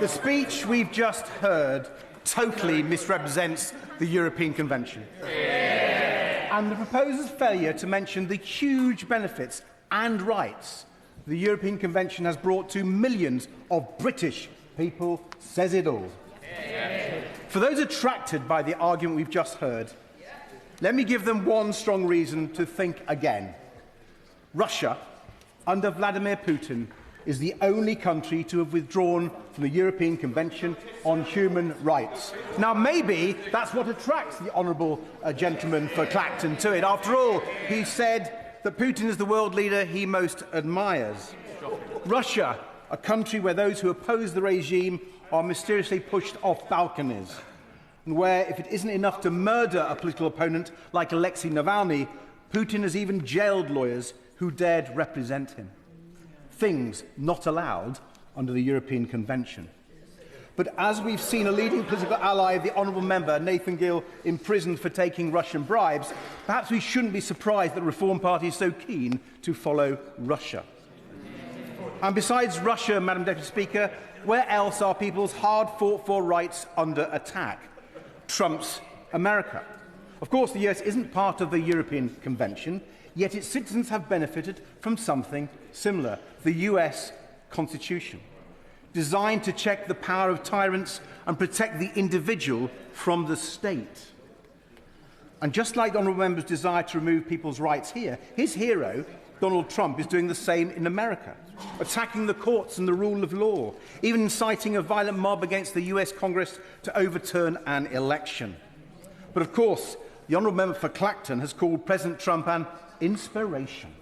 The speech we've just heard totally misrepresents the European Convention. And the proposer's failure to mention the huge benefits and rights the European Convention has brought to millions of British people says it all. For those attracted by the argument we've just heard, let me give them one strong reason to think again. Russia, under Vladimir Putin, is the only country to have withdrawn from the European Convention on Human Rights. Now, maybe that's what attracts the honourable gentleman for Clacton to it. After all, he said that Putin is the world leader he most admires. Russia, a country where those who oppose the regime are mysteriously pushed off balconies, and where, if it isn't enough to murder a political opponent like Alexei Navalny, Putin has even jailed lawyers who dared represent him. Things not allowed under the European Convention. But as we've seen a leading political ally of the honourable member, Nathan Gill, imprisoned for taking Russian bribes, perhaps we shouldn't be surprised that the Reform Party is so keen to follow Russia. And besides Russia, Madam Deputy Speaker, where else are people's hard-fought-for rights under attack? Trump's America. Of course, the US isn't part of the European Convention, yet its citizens have benefited from something similar, the US Constitution, designed to check the power of tyrants and protect the individual from the state. And just like the honourable member's desire to remove people's rights here, his hero, Donald Trump, is doing the same in America, attacking the courts and the rule of law, even inciting a violent mob against the US Congress to overturn an election. But of course, the honourable member for Clacton has called President Trump an inspiration.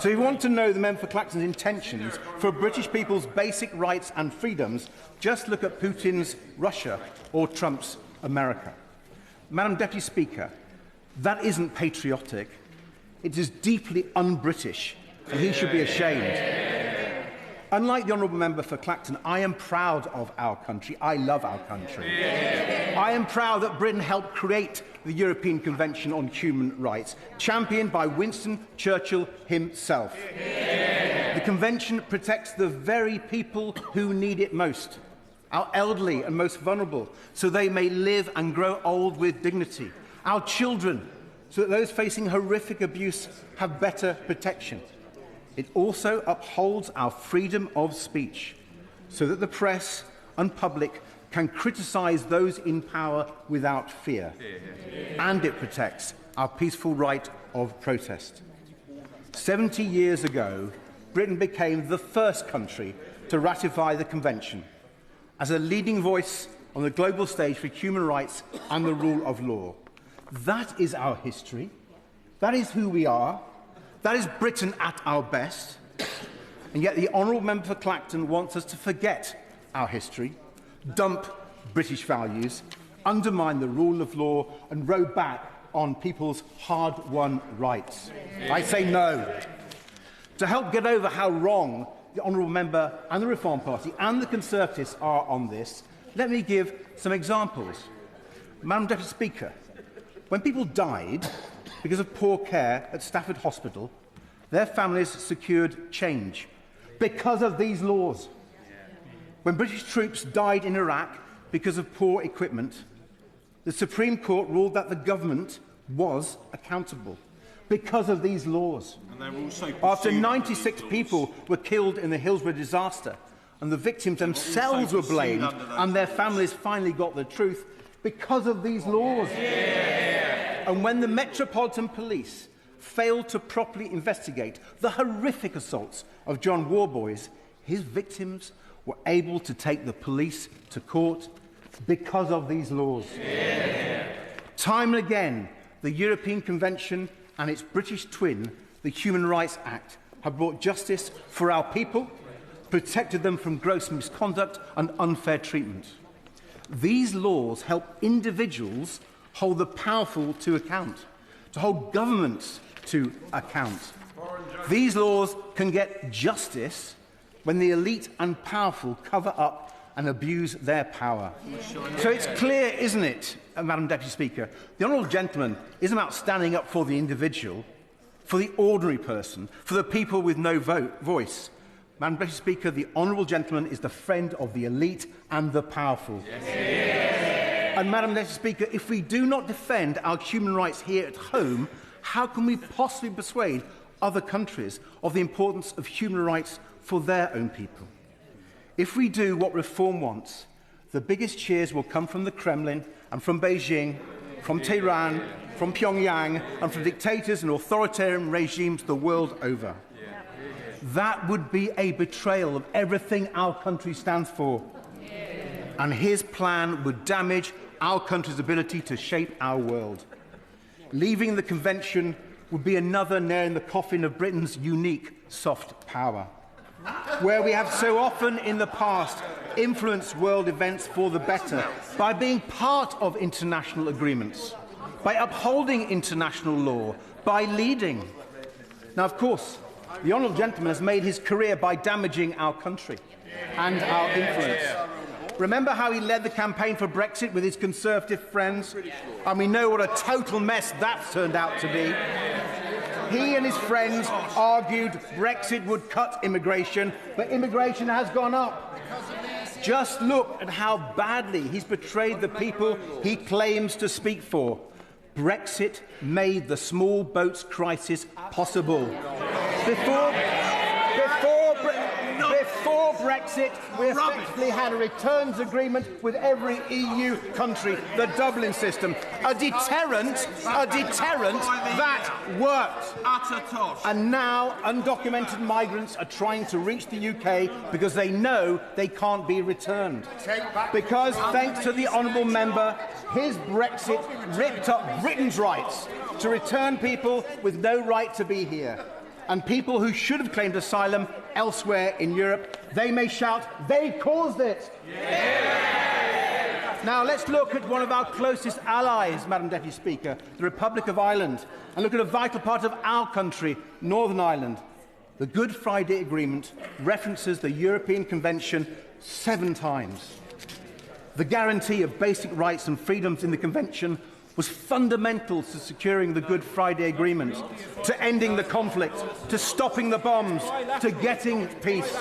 So if you want to know the member for Clacton's intentions for British people's basic rights and freedoms, just look at Putin's Russia or Trump's America. Madam Deputy Speaker, that isn't patriotic. It is deeply un-British, and he should be ashamed. Unlike the honourable member for Clacton, I am proud of our country. I love our country. I am proud that Britain helped create the European Convention on Human Rights, championed by Winston Churchill himself. The Convention protects the very people who need it most, our elderly and most vulnerable, so they may live and grow old with dignity, our children, so that those facing horrific abuse have better protection. It also upholds our freedom of speech, so that the press and public can criticise those in power without fear. And it protects our peaceful right of protest. 70 years ago, Britain became the first country to ratify the Convention as a leading voice on the global stage for human rights and the rule of law. That is our history. That is who we are. That is Britain at our best. And yet the honourable member for Clacton wants us to forget our history, dump British values, undermine the rule of law and row back on people's hard-won rights. I say no. To help get over how wrong the honourable member and the Reform Party and the Conservatives are on this, let me give some examples. Madam Deputy Speaker, when people died because of poor care at Stafford Hospital, their families secured change because of these laws. When British troops died in Iraq because of poor equipment, the Supreme Court ruled that the government was accountable because of these laws. After 96 people were killed in the Hillsborough disaster and the victims themselves were blamed and their families finally got the truth because of these laws. And when the Metropolitan Police failed to properly investigate the horrific assaults of John Warboys, his victims were able to take the police to court because of these laws. Time and again, the European Convention and its British twin, the Human Rights Act, have brought justice for our people, protected them from gross misconduct and unfair treatment. These laws help individuals hold the powerful to account, to hold governments to account. These laws can get justice when the elite and powerful cover up and abuse their power. So it's clear, isn't it, Madam Deputy Speaker, the honourable gentleman isn't about standing up for the individual, for the ordinary person, for the people with no voice, Madam Deputy Speaker, the honourable gentleman is the friend of the elite and the powerful. Yes. And Madam Deputy Speaker, if we do not defend our human rights here at home, how can we possibly persuade other countries of the importance of human rights for their own people? If we do what reform wants, the biggest cheers will come from the Kremlin and from Beijing, from Tehran, from Pyongyang, and from dictators and authoritarian regimes the world over. That would be a betrayal of everything our country stands for. And his plan would damage our country's ability to shape our world. Leaving the convention would be another nail in the coffin of Britain's unique soft power, where we have so often in the past influenced world events for the better by being part of international agreements, by upholding international law, by leading. Now, of course, the honourable gentleman has made his career by damaging our country and our influence. Remember how he led the campaign for Brexit with his Conservative friends? And we know what a total mess that's turned out to be. He and his friends argued Brexit would cut immigration, but immigration has gone up. Just look at how badly he's betrayed the people he claims to speak for. Brexit made the small boats crisis possible. Before Brexit, we effectively had a returns agreement with every EU country, the Dublin system. A deterrent that worked. And now undocumented migrants are trying to reach the UK because they know they can't be returned. Because, thanks to the honourable member, his Brexit ripped up Britain's rights to return people with no right to be here. And people who should have claimed asylum elsewhere in Europe, they may shout, they caused it. Yeah! Now let's look at one of our closest allies, Madam Deputy Speaker, the Republic of Ireland, and look at a vital part of our country, Northern Ireland. The Good Friday Agreement references the European Convention 7 times. The guarantee of basic rights and freedoms in the Convention was fundamental to securing the Good Friday Agreement, to ending the conflict, to stopping the bombs, to getting peace.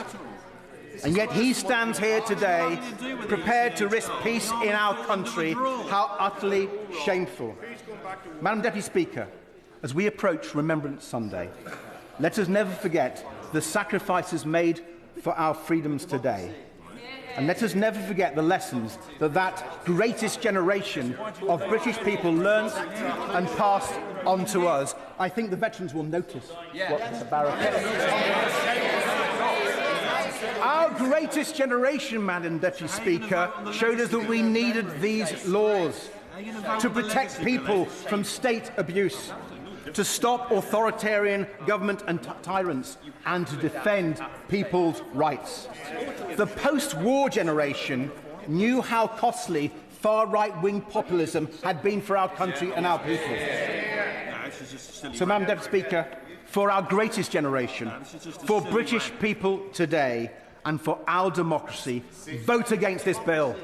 And yet he stands here today, prepared to risk peace in our country. How utterly shameful. Madam Deputy Speaker, as we approach Remembrance Sunday, let us never forget the sacrifices made for our freedoms today. And let us never forget the lessons that greatest generation of British people learnt and passed on to us. I think the veterans will notice what Mr. Barrett said. Our greatest generation, Madam Deputy Speaker, showed us that we needed these laws to protect people from state abuse, to stop authoritarian government and tyrants, and to defend people's rights. The post-war generation knew how costly far-right-wing populism had been for our country and our people. So, Madam Deputy Speaker, for our greatest generation, for British people today, and for our democracy, vote against this bill.